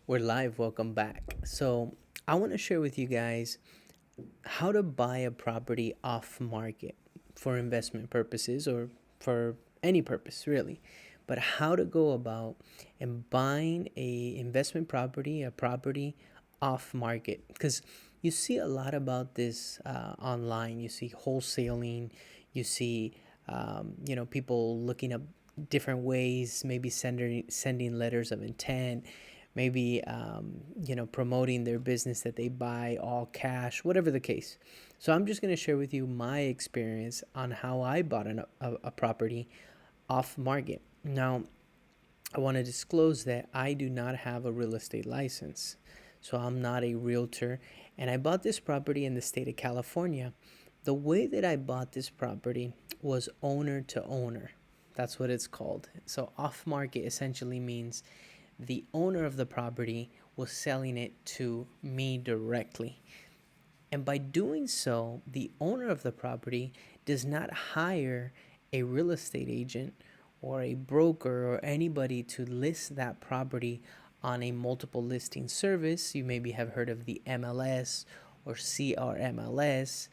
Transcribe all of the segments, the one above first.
We're live. Welcome back. So, I want to share with you guys how to buy a property off market for investment purposes or for any purpose, really. But how to go about and buying a investment property, a property off market, because you see a lot about this online. You see wholesaling, you see people looking up different ways, maybe sending letters of intent, maybe promoting their business that they buy all cash, whatever the case. So I'm just going to share with you my experience on how I bought a property off market. Now, I want to disclose that I do not have a real estate license. So I'm not a realtor. And I bought this property in the state of California. The way that I bought this property was owner to owner. That's what it's called. So off market essentially means the owner of the property was selling it to me directly. And by doing so, the owner of the property does not hire a real estate agent or a broker or anybody to list that property on a multiple listing service. You maybe have heard of the MLS or CRMLS,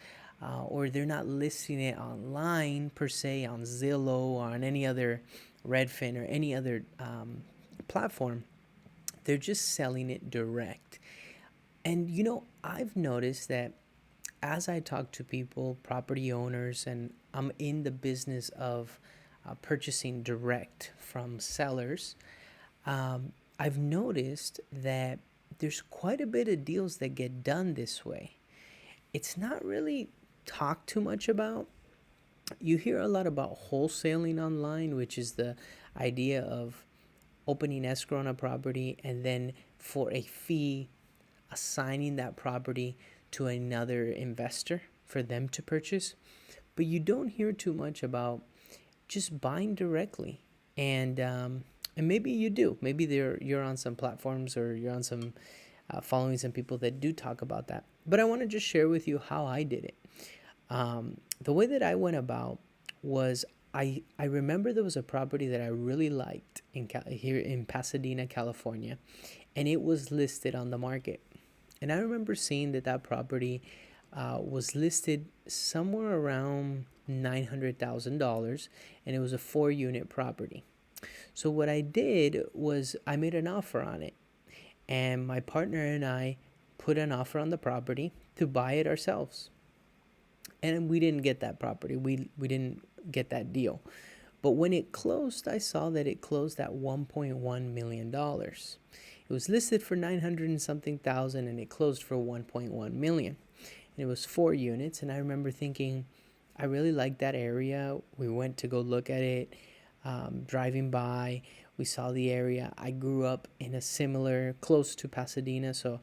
or they're not listing it online per se on Zillow or on any other Redfin or any other platform. They're just selling it direct. And I've noticed that as I talk to people, property owners, and I'm in the business of purchasing direct from sellers, I've noticed that there's quite a bit of deals that get done this way. It's not really talked too much about. You hear a lot about wholesaling online, which is the idea of opening escrow on a property and then for a fee assigning that property to another investor for them to purchase. But you don't hear too much about just buying directly. And maybe you do. Maybe you're on some platforms or you're on some following some people that do talk about that. But I want to just share with you how I did it. The way that I went about was I remember there was a property that I really liked here in Pasadena, California, and it was listed on the market. And I remember seeing that property was listed somewhere around $900,000, and it was a 4 unit property. So what I did was I made an offer on it, and my partner and I put an offer on the property to buy it ourselves. And we didn't get that property. We didn't get that deal. But when it closed, I saw that it closed at $1.1 million. It was listed for 900 and something thousand, and it closed for 1.1 million. And it was 4 units, and I remember thinking, I really liked that area. We went to go look at it. Driving by, we saw the area. I grew up in a similar, close to Pasadena, so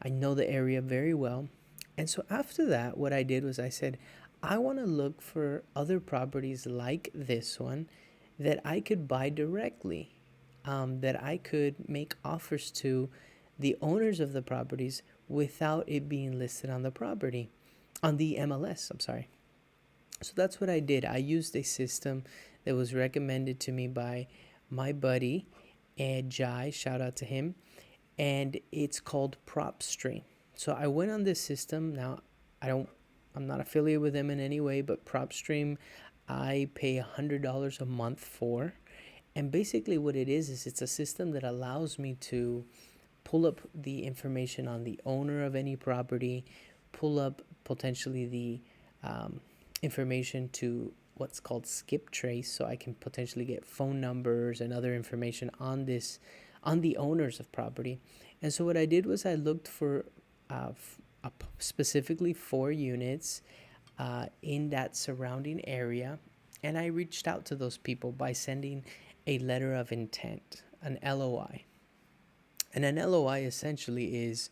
I know the area very well. And so after that, what I did was I said, I want to look for other properties like this one that I could buy directly, that I could make offers to the owners of the properties without it being listed on the property, on the MLS, I'm sorry. So that's what I did. I used a system that was recommended to me by my buddy, Ed Jai, shout out to him, and it's called PropStream. So I went on this system. Now, I'm not affiliated with them in any way, but PropStream, I pay $100 a month for. And basically what it is it's a system that allows me to pull up the information on the owner of any property, pull up potentially the information to what's called skip trace, so I can potentially get phone numbers and other information on the owners of property. And so what I did was I looked for specifically 4 units in that surrounding area, and I reached out to those people by sending a letter of intent, an LOI. And an LOI essentially is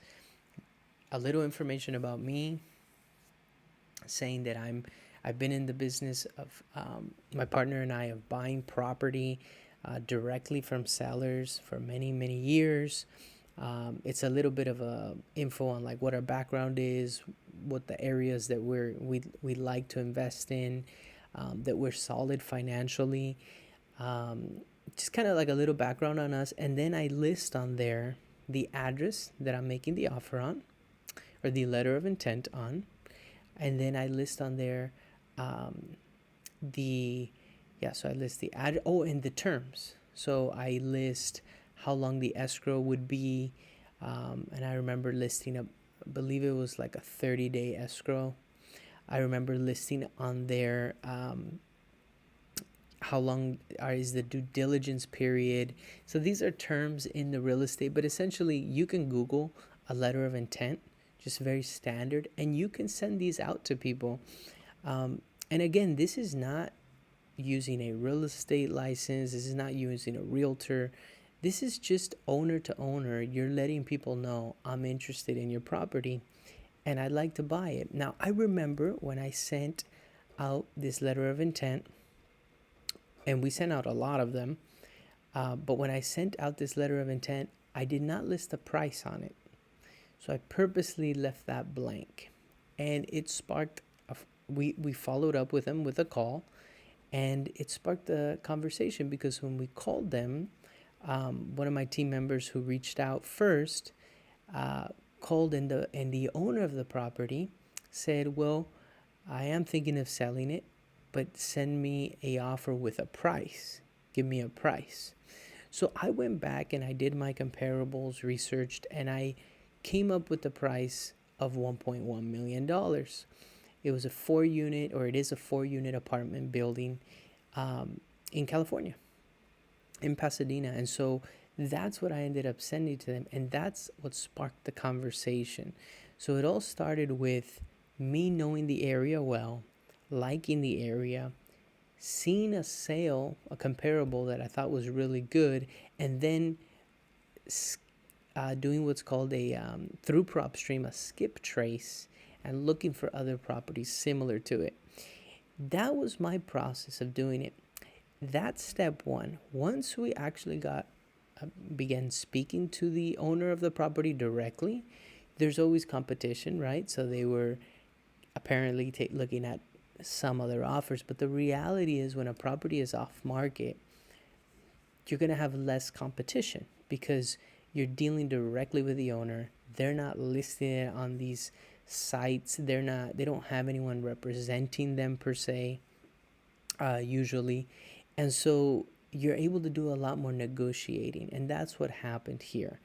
a little information about me, saying that I've been in the business of my partner and I of buying property directly from sellers for many years. It's a little bit of a info on like what our background is, what the areas that we like to invest in, that we're solid financially. Just kind of like a little background on us, and then I list on there the address that I'm making the offer on, or the letter of intent on, and then I list on there um, the so I list the ad. Oh, and the terms. So I list how long the escrow would be, and I remember listing a, I believe it was like a 30-day escrow. I remember listing on there how long is the due diligence period. So these are terms in the real estate, but essentially you can Google a letter of intent, just very standard, and you can send these out to people. And again, this is not using a real estate license. This is not using a realtor. This is just owner to owner. You're letting people know, I'm interested in your property and I'd like to buy it. Now, I remember when I sent out this letter of intent, and we sent out a lot of them, but when I sent out this letter of intent, I did not list a price on it. So I purposely left that blank. And it sparked, we followed up with them with a call, and it sparked a conversation because when we called them, one of my team members who reached out first called, and the owner of the property said, well, I am thinking of selling it, but send me a offer with a price. Give me a price. So I went back and I did my comparables, researched, and I came up with the price of $1.1 million. It was a 4-unit, or it is a 4-unit apartment building in California, in Pasadena. And so that's what I ended up sending to them. And that's what sparked the conversation. So it all started with me knowing the area well, liking the area, seeing a sale, a comparable that I thought was really good, and then doing what's called a through prop stream, a skip trace, and looking for other properties similar to it. That was my process of doing it. That's step one. Once we actually began speaking to the owner of the property directly, there's always competition, right? So they were apparently looking at some other offers, but the reality is when a property is off market, you're going to have less competition because you're dealing directly with the owner. They're not listing it on these sites. They don't have anyone representing them per se, usually. And so you're able to do a lot more negotiating. And that's what happened here.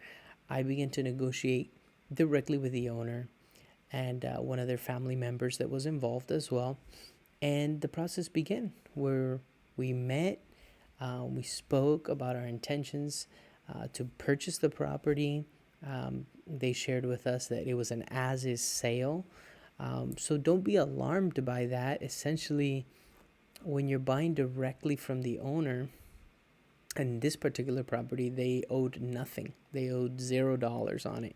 I began to negotiate directly with the owner and one of their family members that was involved as well. And the process began where we met, we spoke about our intentions to purchase the property. They shared with us that it was an as-is sale. So don't be alarmed by that. Essentially, when you're buying directly from the owner, and this particular property, they owed nothing. They owed $0 on it.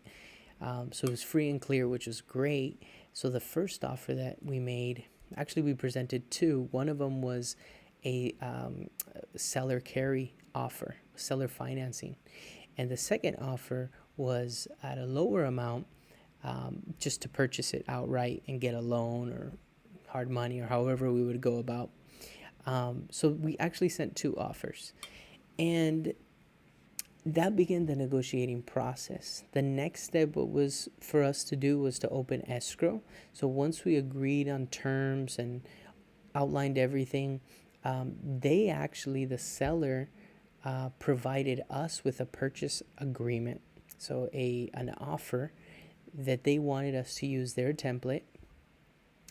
So it was free and clear, which was great. So the first offer that we made, actually we presented two. One of them was a seller carry offer, seller financing. And the second offer was at a lower amount, just to purchase it outright and get a loan or hard money or however we would go about. So we actually sent two offers. And that began the negotiating process. The next step, what was for us to do, was to open escrow. So once we agreed on terms and outlined everything, the seller provided us with a purchase agreement. So an offer that they wanted us to use their template.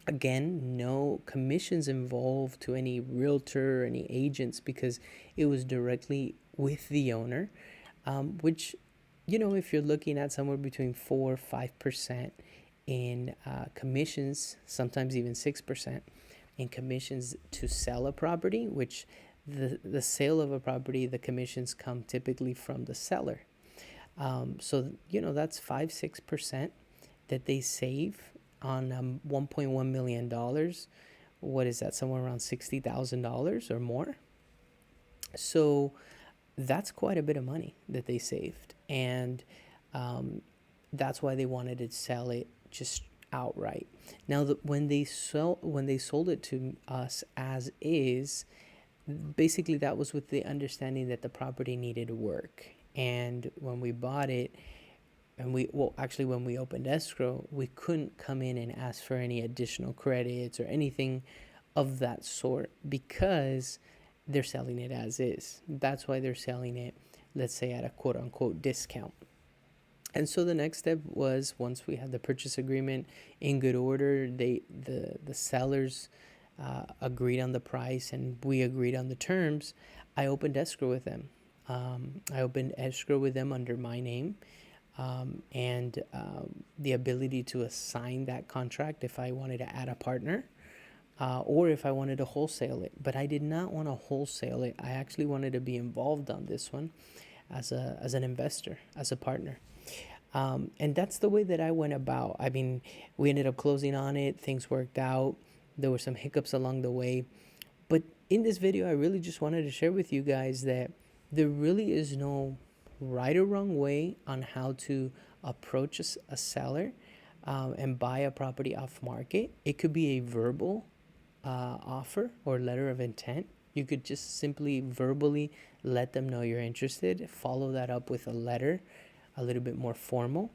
Again, no commissions involved to any realtor or any agents because it was directly with the owner, which, if you're looking at somewhere between 4 or 5% in commissions, sometimes even 6% in commissions to sell a property, which the sale of a property, the commissions come typically from the seller. So, that's 5-6% that they save on $1.1 million. What is that? Somewhere around $60,000 or more. So that's quite a bit of money that they saved. And that's why they wanted to sell it just outright. Now, when they sold it to us as is, basically that was with the understanding that the property needed work. And when we bought it, and actually, when we opened escrow, we couldn't come in and ask for any additional credits or anything of that sort because they're selling it as is. That's why they're selling it, let's say, at a quote unquote discount. And so the next step was, once we had the purchase agreement in good order, the sellers agreed on the price and we agreed on the terms. I opened escrow with them. I opened escrow with them under my name, and the ability to assign that contract if I wanted to add a partner, or if I wanted to wholesale it. But I did not want to wholesale it. I actually wanted to be involved on this one as an investor, as a partner. And that's the way that I went about. I mean, we ended up closing on it. Things worked out. There were some hiccups along the way. But in this video, I really just wanted to share with you guys that there really is no right or wrong way on how to approach a seller, and buy a property off market. It could be a verbal offer or letter of intent. You could just simply verbally let them know you're interested, follow that up with a letter, a little bit more formal,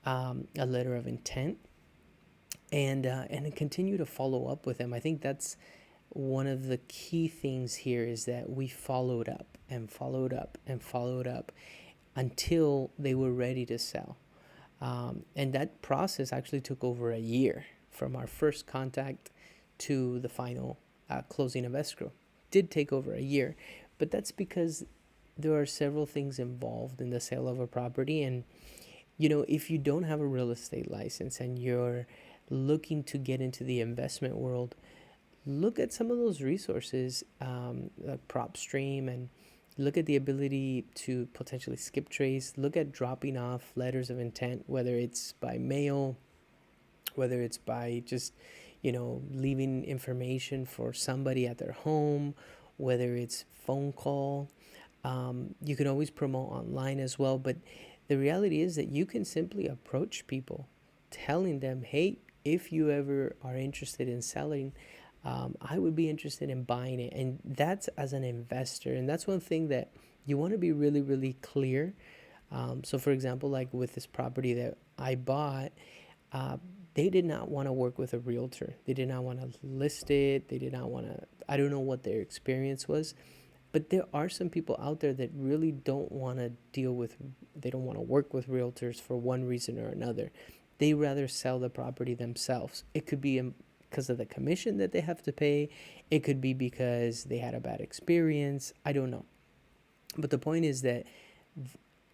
a letter of intent, and continue to follow up with them. I think that's one of the key things here, is that we followed up and followed up and followed up until they were ready to sell. And that process actually took over a year from our first contact to the final closing of escrow. Did take over a year, but that's because there are several things involved in the sale of a property. And if you don't have a real estate license and you're looking to get into the investment world, look at some of those resources, like PropStream, and look at the ability to potentially skip trace. Look at dropping off letters of intent, whether it's by mail, whether it's by just leaving information for somebody at their home, whether it's phone call. You can always promote online as well, but the reality is that you can simply approach people telling them, hey, if you ever are interested in selling, I would be interested in buying it. And that's as an investor. And that's one thing that you want to be really, really clear. So for example, like with this property that I bought, they did not want to work with a realtor. They did not want to list it. They did not want to, I don't know what their experience was, but there are some people out there that really don't want to they don't want to work with realtors for one reason or another. They rather sell the property themselves. It could be because of the commission that they have to pay. It could be because they had a bad experience. I don't know. But the point is that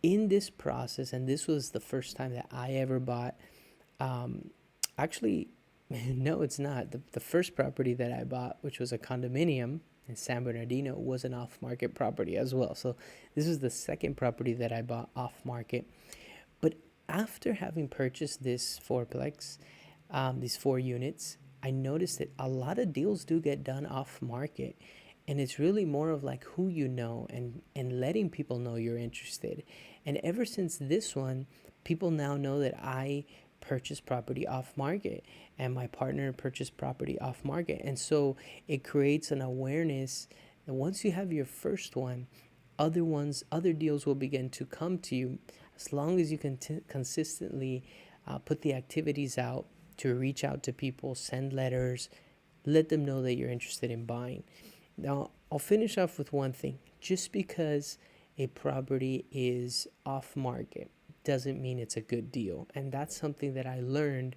in this process, and this was the first time that I ever bought, actually, no, it's not. The first property that I bought, which was a condominium in San Bernardino, was an off-market property as well. So this is the second property that I bought off-market. But after having purchased this fourplex, these 4 units, I noticed that a lot of deals do get done off-market. And it's really more of like who you know, and letting people know you're interested. And ever since this one, people now know that I purchased property off market and my partner purchased property off market. And so it creates an awareness that once you have your first one, other deals will begin to come to you, as long as you can consistently put the activities out to reach out to people, send letters, let them know that you're interested in buying. Now, I'll finish off with one thing. Just because a property is off market doesn't mean it's a good deal. And that's something that I learned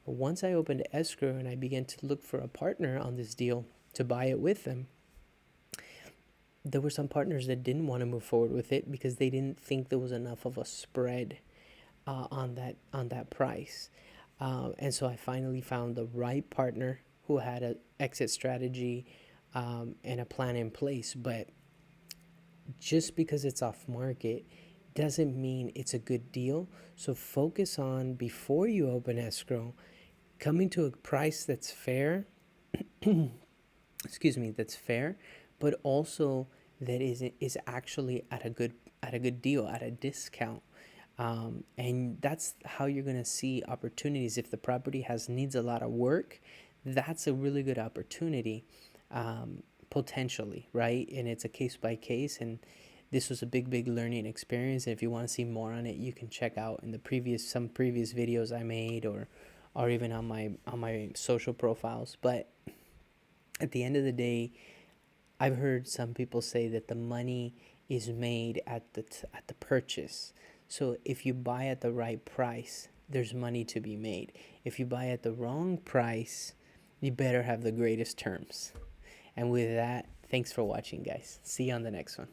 once I opened escrow and I began to look for a partner on this deal to buy it with them. There were some partners that didn't want to move forward with it because they didn't think there was enough of a spread on that price. And so I finally found the right partner who had an exit strategy and a plan in place. But just because it's off market doesn't mean it's a good deal. So focus on, before you open escrow, coming to a price that's fair, that's fair, but also that is actually at a good deal, at a discount. And that's how you're going to see opportunities. If the property needs a lot of work, that's a really good opportunity, potentially, right? And it's a case by case, and This was a big learning experience. And if you want to see more on it, you can check out in the some previous videos I made, or even on my social profiles. But at the end of the day, I've heard some people say that the money is made at the purchase. So if you buy at the right price, there's money to be made. If you buy at the wrong price, you better have the greatest terms. And with that, thanks for watching, guys. See you on the next one.